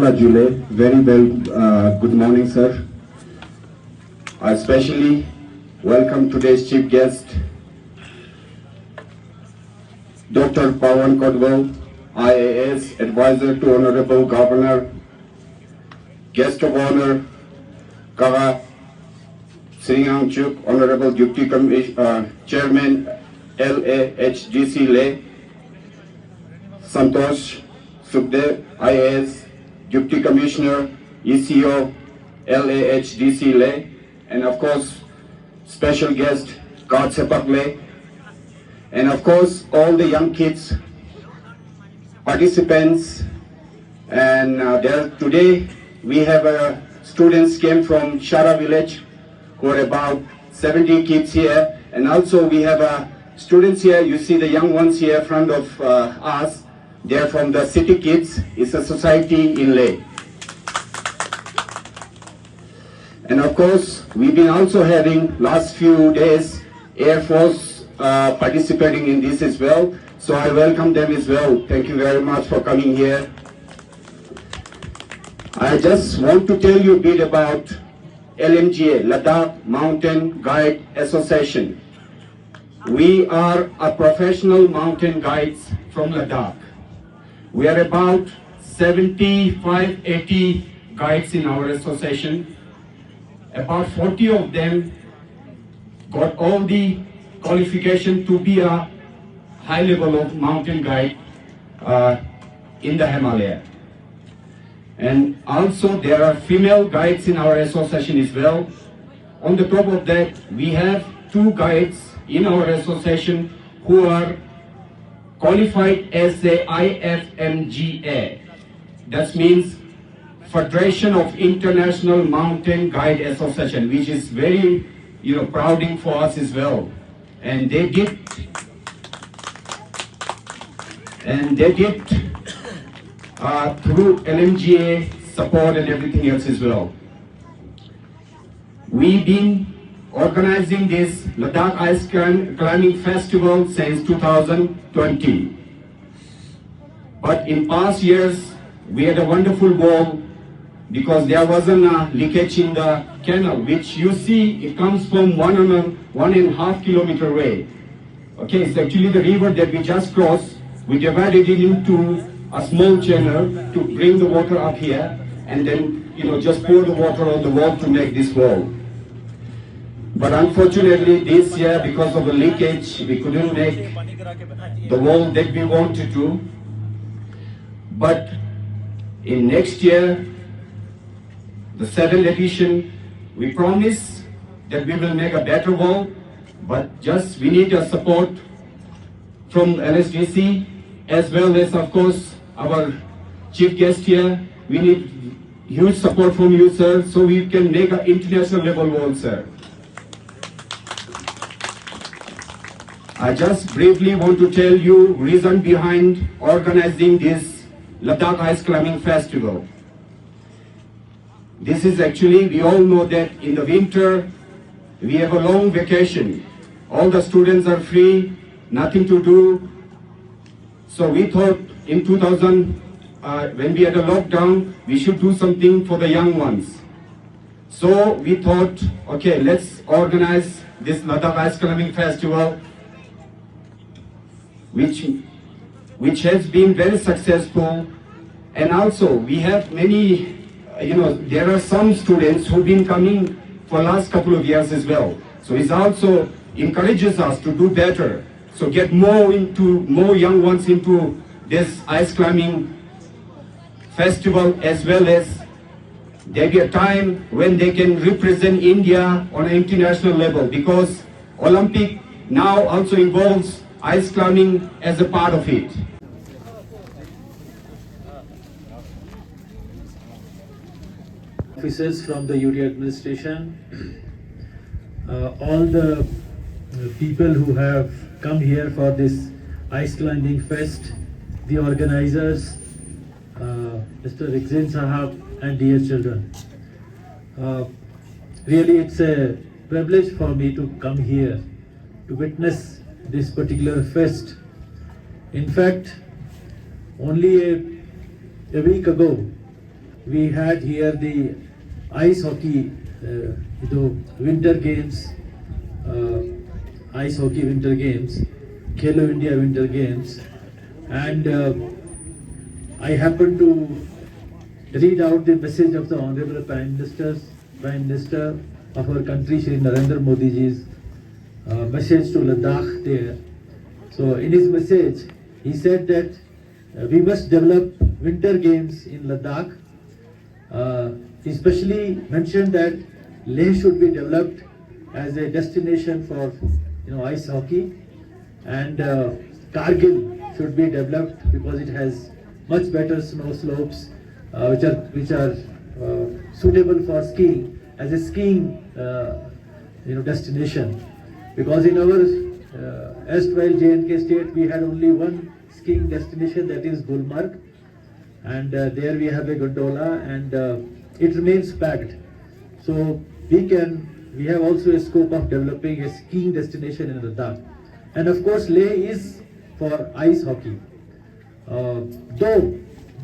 July, very well. Good morning, sir. I especially welcome today's chief guest, Dr. Pawan Kodwal, IAS Advisor to Honorable Governor, Guest of Honor, Kawa Sringhangchuk, Honorable Deputy Chairman, LAHGC Leh, Santosh Sukhdev, IAS Deputy Commissioner, ECO, LAHDC Leh, and of course, special guest, God Sepak Leh, and of course, all the young kids, participants, and today we have students came from Shara village, who are about 70 kids here, and also we have students here. You see the young ones here in front of us. They are from the City Kids. It's a society in Leh. And of course, we've been also having last few days Air Force participating in this as well. So I welcome them as well. Thank you very much for coming here. I just want to tell you a bit about LMGA, Ladakh Mountain Guide Association. We are a professional mountain guides from Ladakh. We are about 75, 80 guides in our association. About 40 of them got all the qualification to be a high level of mountain guide in the Himalaya. And also there are female guides in our association as well. On the top of that, we have 2 guides in our association who are qualified as the IFMGA. That means Federation of International Mountain Guide Association, which is very, prouding for us as well. And they did through LMGA support and everything else as well. We've been organizing this Ladakh Ice Climbing Festival since 2020. But in past years, we had a wonderful wall because there wasn't a leakage in the canal, which you see, it comes from 1.5 kilometer away. Okay, it's actually the river that we just crossed. We divided it into a small channel to bring the water up here, and then, just pour the water on the wall to make this wall. But unfortunately, this year, because of the leakage, we couldn't make the wall that we wanted to. But in next year, the 7th edition, we promise that we will make a better wall, but just we need a support from LSGC, as well as, of course, our chief guest here. We need huge support from you, sir, so we can make an international level wall, sir. I just briefly want to tell you reason behind organizing this Ladakh Ice Climbing Festival. This is actually, we all know that in the winter, we have a long vacation. All the students are free, nothing to do. So we thought in 2000, when we had a lockdown, we should do something for the young ones. So we thought, okay, let's organize this Ladakh Ice Climbing Festival, which has been very successful. And also we have many, there are some students who've been coming for last couple of years as well. So it also encourages us to do better. So get more young ones into this ice climbing festival, as well as there be a time when they can represent India on an international level, because Olympic now also involves ice climbing as a part of it. Officers from the UT administration, all the people who have come here for this ice climbing fest, the organizers, Mr. Rikzin Sahab, and dear children. Really, it's a privilege for me to come here to witness this particular fest. In fact, only a week ago, we had here the ice hockey, winter games, ice hockey winter games, Khelo India winter games, and I happened to read out the message of the Honorable Prime Minister of our country, Shri Narendra Modi ji's message to Ladakh there. So in his message, he said that we must develop winter games in Ladakh. He especially mentioned that Leh should be developed as a destination for ice hockey, and Kargil should be developed because it has much better snow slopes which are suitable for skiing as a skiing destination. Because in our erstwhile J&K state we had only one skiing destination, that is Gulmarg, and there we have a gondola, and it remains packed. So we have also a scope of developing a skiing destination in Ladakh. And of course Leh is for ice hockey. Though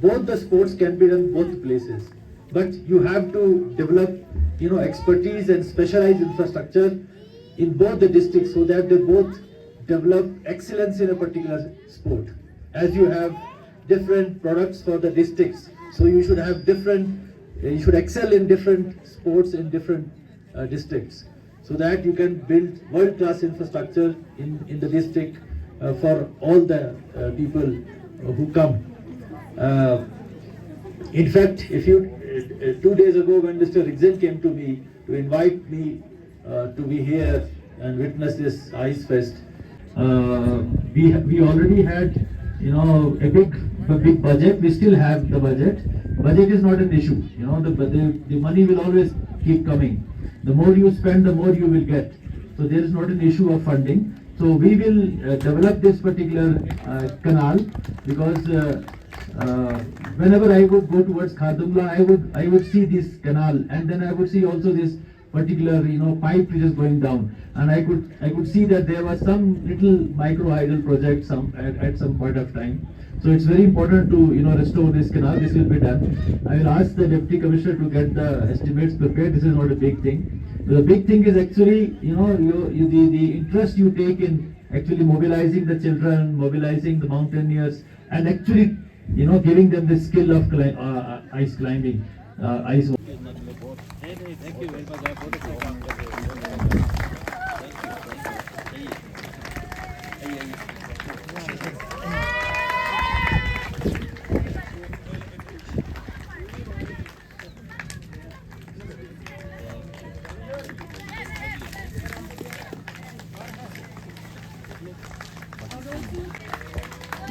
both the sports can be done both places, but you have to develop expertise and specialized infrastructure in both the districts so that they both develop excellence in a particular sport. As you have different products for the districts, so you should have you should excel in different sports in different districts, so that you can build world-class infrastructure in the district for all the people who come. In fact, if you 2 days ago when Mr. Rigzin came to me to invite me to be here and witness this Ice Fest, we already had a big budget. We still have the budget. Budget is not an issue. The money will always keep coming. The more you spend, the more you will get. So there is not an issue of funding. So we will develop this particular canal, because whenever I would go towards Khardungla, I would see this canal, and then I would see also this particular pipe which is going down, and I could see that there was some little micro hydel project at some point of time. So it's very important to restore this canal. This will be done. I will ask the Deputy Commissioner to get the estimates prepared. This is not a big thing. The big thing is actually the interest you take in actually mobilizing the children, mobilizing the mountaineers, and actually giving them the skill of ice climbing, ice. Thank you very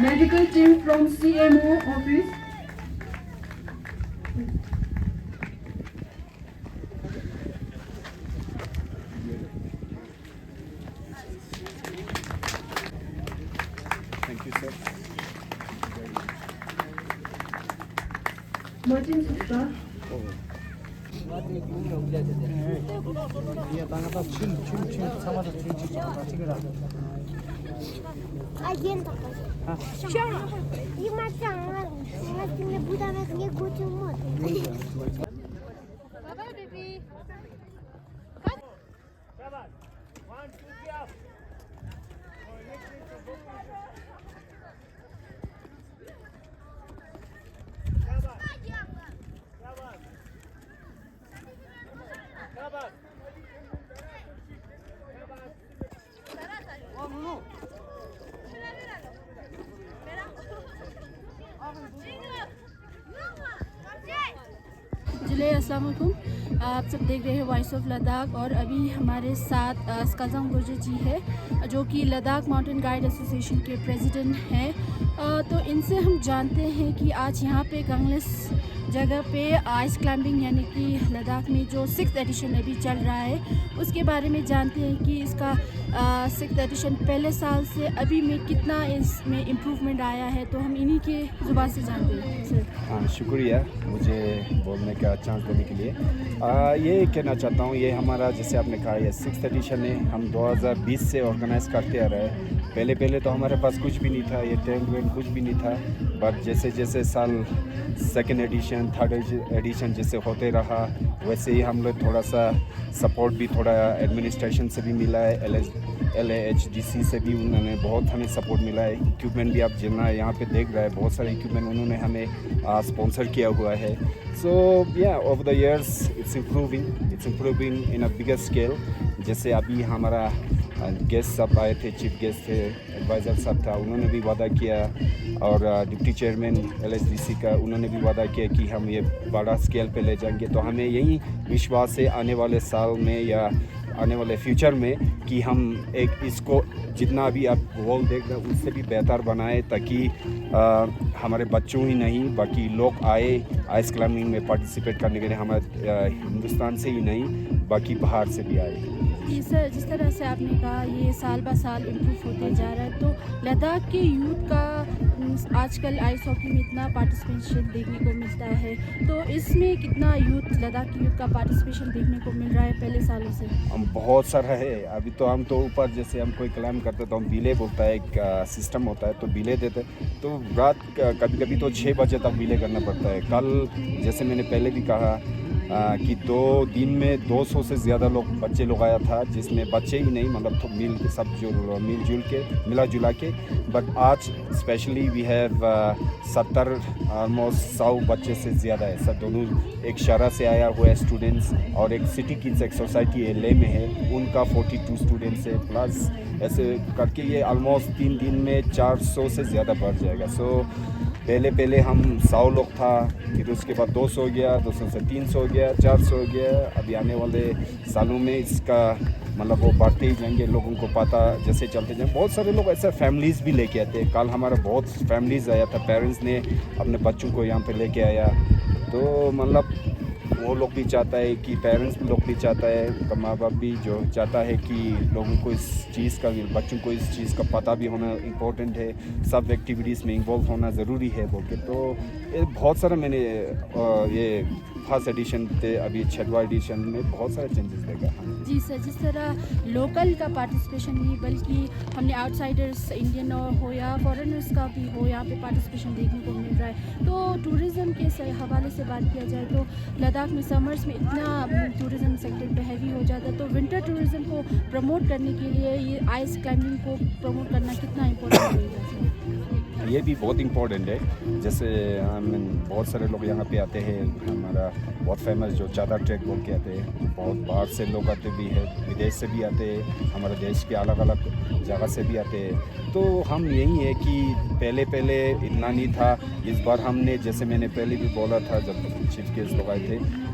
Medical team from CMO office. Thank you, sir. Martin Gupta. अस्सलाम वालेकुम। आप सब देख रहे हैं voice of Ladakh, और अभी हमारे साथ स्काज़म गुर्जर जी है जो कि लद्दाख माउंटेन गाइड एसोसिएशन के प्रेसिडेंट हैं। तो इनसे हम जानते हैं कि आज यहाँ पे कंगलेस जगह पे आइस क्लाइंबिंग यानी कि लद्दाख में जो 6th एडिशन अभी चल रहा है उसके बारे में जानते हैं कि इसका 6th एडिशन पहले साल से अभी में कितना इसमें इम्प्रूवमेंट आया है। तो हम इन्हीं के ज़ुबान से जानते हैं सर। हाँ, शुक्रिया मुझे बोलने का चांस देने के लिए। ये कहना चाहता हूँ, ये हमारा जैसे आपने कहा ये 6th एडिशन है। हम 2020 से ऑर्गेनाइज़ करते आ रहे हैं। पहले तो हमारे पास कुछ भी नहीं था, ये टेंट वेंट कुछ भी नहीं था। बट जैसे जैसे साल 2nd addition addition, third edition जैसे होते रहा, वैसे ही हम लोग थोड़ा सा सपोर्ट भी थोड़ा एडमिनिस्ट्रेशन से भी मिला है, LAHDC से भी उन्होंने बहुत हमें सपोर्ट मिला है। इक्विपमेंट भी आप जितना यहाँ पे देख रहे हैं, बहुत सारे इक्विपमेंट उन्होंने हमें स्पॉन्सर किया हुआ है। सो या over the years it's improving in a bigger scale. जैसे अभी हमारा गेस्ट सब आए थे, चीफ गेस्ट थे, एडवाइज़र साहब था, उन्होंने भी वादा किया, और डिप्टी चेयरमैन LHDC का उन्होंने भी वादा किया कि हम ये बड़ा स्केल पे ले जाएंगे। तो हमें यही विश्वास है आने वाले साल में या आने वाले फ्यूचर में कि हम एक इसको जितना भी आप वर्ल्ड देख रहे हैं उससे भी बेहतर बनाए, ताकि हमारे बच्चों ही नहीं बाकी लोग आए आइस क्लाइंबिंग में पार्टिसिपेट करने के लिए, हमारे हिंदुस्तान से ही नहीं बाकी बाहर से भी आए। जी सर, जिस तरह से आपने कहा ये साल ब साल इम्प्रूव होते जा रहा है, तो लद्दाख के यूथ का आजकल आइस हॉकी में इतना पार्टिसिपेशन देखने को मिलता है, तो इसमें कितना लद्दाख के यूथ का पार्टिसिपेशन देखने को मिल रहा है पहले सालों से? हम बहुत सारा है। अभी तो हम तो ऊपर जैसे हम कोई क्लाइम करते तो हम बिले बोलता है, एक सिस्टम होता है, तो बिले देते, तो रात कभी कभी तो 6 बजे तक बिले करना पड़ता है। कल जैसे मैंने पहले भी कहा कि 2 दिन में 200 से ज़्यादा बच्चे लोग आया था, जिसमें बच्चे ही नहीं मतलब तो मिला जुला के, बट आज स्पेशली वी हैव 70 ऑलमोस्ट 100 बच्चे से ज़्यादा है। सब दोनों एक शहर से आया हुआ है स्टूडेंट्स, और एक सिटी किड्स एक सोसाइटी LA में है, उनका 42 स्टूडेंट्स है, प्लस ऐसे करके ये ऑलमोस्ट 3 दिन में 400 से ज़्यादा बढ़ जाएगा। सो पहले हम 100 लोग था, फिर उसके बाद 200 हो गया, 200 से 300 हो गया, 400 हो गया। अभी आने वाले सालों में इसका मतलब वो बढ़ते ही जाएंगे, लोगों को पता जैसे चलते जाएंगे। बहुत सारे लोग ऐसे फैमिलीज़ भी लेके आते हैं। कल हमारा बहुत फैमिलीज़ आया था, पेरेंट्स ने अपने बच्चों को यहाँ पे लेके आया, तो मतलब वो लोग भी चाहता है कि पेरेंट्स लोग भी चाहता है, माँ बाप भी जो चाहता है कि लोगों को इस चीज़ का, बच्चों को इस चीज़ का पता भी होना इम्पोर्टेंट है, सब एक्टिविटीज़ में इन्वॉल्व होना ज़रूरी है बोल के। तो ये बहुत सारा मैंने ये फर्स्ट एडिशन थे, अभी 6वां एडिशन में बहुत सारे चेंजेस देखा। जी सर, जिस तरह लोकल का पार्टिसिपेशन नहीं बल्कि हमने आउटसाइडर्स इंडियन हो या फॉरेनर्स का भी हो यहाँ पे पार्टिसिपेशन देखने को मिल रहा है, तो टूरिज़्म के हवाले से बात किया जाए तो लद्दाख में समर्स में इतना टूरिज़्म सेक्टर पे हैवी हो जाता है, तो विंटर टूरिज़्म को प्रमोट करने के लिए ये आइस क्लाइंबिंग को प्रमोट करना कितना इम्पोर्टेंट होगा सर? ये भी बहुत इम्पोर्टेंट है। जैसे बहुत सारे लोग यहाँ पे आते हैं, हमारा बहुत फेमस जो चादर ट्रैक बोल के आते हैं, बहुत बाहर से लोग आते भी है, विदेश से भी आते हैं, हमारे देश के अलग अलग जगह से भी आते हैं। तो हम यही है कि पहले इतना नहीं था, इस बार हमने जैसे मैंने पहले भी बोला था जब चीफ गेस्ट लोग आए थे,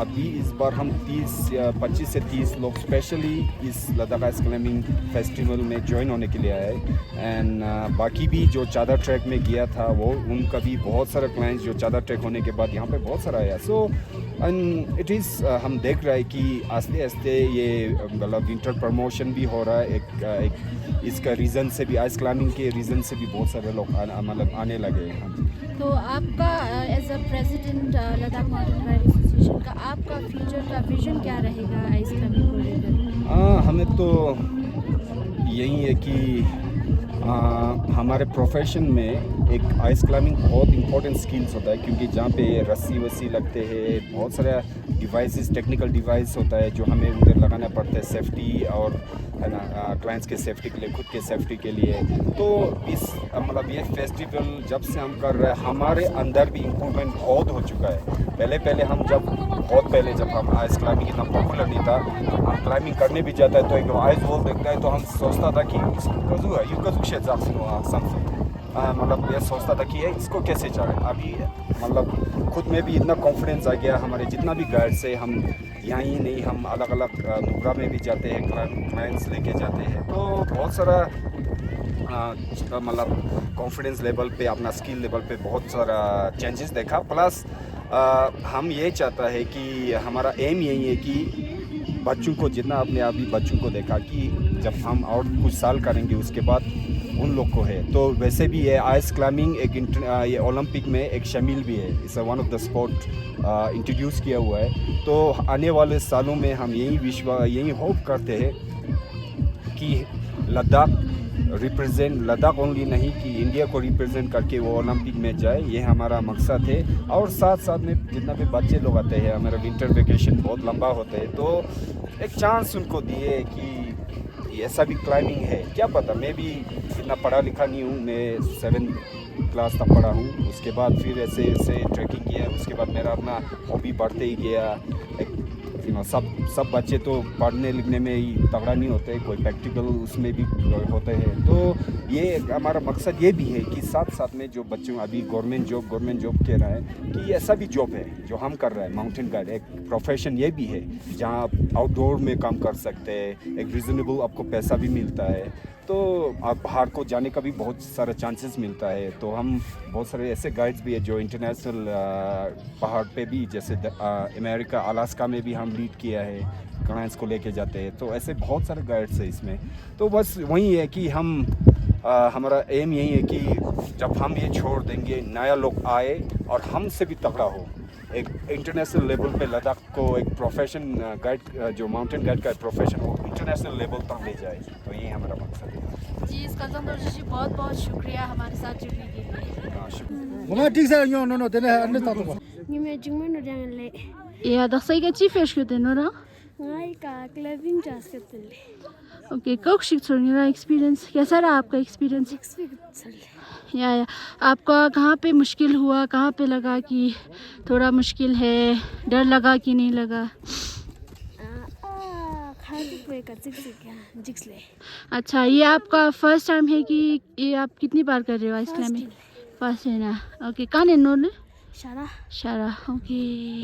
अभी इस बार हम 25 से 30 लोग स्पेशली इस लद्दाख आइस क्लाइंबिंग फेस्टिवल में ज्वाइन होने के लिए आए। एंड बाकी भी जो चादर ट्रैक में गया था वो उनका भी बहुत सारा क्लाइंट्स जो चादर ट्रैक होने के बाद यहाँ पे बहुत सारा आया। सो एंड इट इज़ हम देख रहे हैं कि आस्ते आस्ते ये मतलब विंटर प्रमोशन भी हो रहा है। एक इसका रीज़न से भी, आइस क्लाइंबिंग के रीज़न से भी बहुत सारे लोग मतलब आने लगे हैं। तो आपका as a president Ladakh mountain guide association का आपका फ्यूचर का विजन क्या रहेगा आइस क्लाइंबिंग को लेकर? हमें तो यही है कि हमारे प्रोफेशन में एक आइस क्लाइंबिंग बहुत इंपॉर्टेंट स्किल्स होता है, क्योंकि जहाँ पे रस्सी वस्सी लगते हैं, बहुत सारे डिवाइसेस, टेक्निकल डिवाइस होता है जो हमें उधर लगाना पड़ता है सेफ्टी और है ना क्लाइंट्स के सेफ्टी के लिए, खुद के सेफ्टी के लिए। तो इस मतलब ये फेस्टिवल जब से हम कर रहे हैं हमारे अंदर भी इम्प्रूवमेंट बहुत हो चुका है। पहले हम बहुत पहले जब हम आइस क्लाइंबिंग इतना पॉपुलर नहीं था, हम क्लाइंबिंग करने भी जाता है तो एक आइस वॉल देखता है तो हम सोचता था कि कजू है यू कजू शेड मतलब ये सोचता था कि इसको कैसे चढ़े। अभी मतलब खुद में भी इतना कॉन्फिडेंस आ गया, हमारे जितना भी गाइड से हम यहाँ ही नहीं, हम अलग अलग नुब्रा में भी जाते हैं, क्लाइंट्स लेके जाते हैं, तो बहुत सारा मतलब कॉन्फिडेंस लेवल पे, अपना स्किल लेवल पे बहुत सारा चेंजेस देखा। प्लस हम ये चाहता है कि हमारा एम यही है कि बच्चों को जितना अपने आप ही बच्चों को देखा कि जब हम और कुछ साल करेंगे उसके बाद उन लोग को है, तो वैसे भी है आइस क्लाइंबिंग एक ये ओलंपिक में एक शामिल भी है, it's one of the sport introduce किया हुआ है। तो आने वाले सालों में हम यही होप करते हैं कि लद्दाख रिप्रेजेंट लद्दाख ओनली नहीं कि इंडिया को रिप्रेजेंट करके वो ओलंपिक में जाए, ये हमारा मकसद है। और साथ साथ में जितना भी बच्चे लोग आते हैं, हमारा विंटर वेकेशन बहुत लंबा होता है, तो एक चांस उनको दिए कि ऐसा भी क्लाइंबिंग है। क्या पता, मैं भी इतना पढ़ा लिखा नहीं हूँ, मैं 7th क्लास तक पढ़ा हूँ, उसके बाद फिर ऐसे ऐसे ट्रैकिंग किया, उसके बाद मेरा अपना हॉबी बढ़ते ही गया। सब बच्चे तो पढ़ने लिखने में ही तगड़ा नहीं होते, कोई प्रैक्टिकल उसमें भी होते हैं। तो ये हमारा मकसद ये भी है कि साथ साथ में जो बच्चों अभी गवर्नमेंट जॉब कह रहा है कि ऐसा भी जॉब है जो हम कर रहे हैं, माउंटेन गाइड एक प्रोफेशन ये भी है जहाँ आप आउटडोर में काम कर सकते हैं, एक रीज़नेबल आपको पैसा भी मिलता है, तो आप पहाड़ को जाने का भी बहुत सारा चांसेस मिलता है। तो हम बहुत सारे ऐसे गाइड्स भी है जो इंटरनेशनल पहाड़ पे भी, जैसे अमेरिका अलास्का में भी हम लीड किया है, क्लाइंट्स को लेके जाते हैं। तो ऐसे बहुत सारे गाइड्स हैं इसमें। तो बस वही है कि हम हमारा एम यही है कि जब हम ये छोड़ देंगे, नया लोग आए और हमसे भी तगड़ा हो, एक इंटरनेशनल लेवल पे लद्दाख को एक प्रोफेशन गाइड, जो माउंटेन गाइड का प्रोफेशन हो, इंटरनेशनल लेवल तक ले जाए। तो यही हमारा मकसद है जी। स्कलजम गुरुजी जी, बहुत बहुत शुक्रिया हमारे साथ जुड़ने के लिए। हाँ, शुक्रिया। या दक्सैका ची फेस करते नो ओके, कब शिक्षण एक्सपीरियंस कैसा रहा आपका एक्सपीरियंस? या आपका कहाँ पे मुश्किल हुआ, कहाँ पे लगा कि थोड़ा मुश्किल है, डर लगा कि नहीं लगा? अच्छा, ये आपका फर्स्ट टाइम है कि ये आप कितनी बार कर रहे हो आइस क्लाइंबिंग? फर्स्ट है ना। ओके, कहाँ है नोन? शारा। ओके।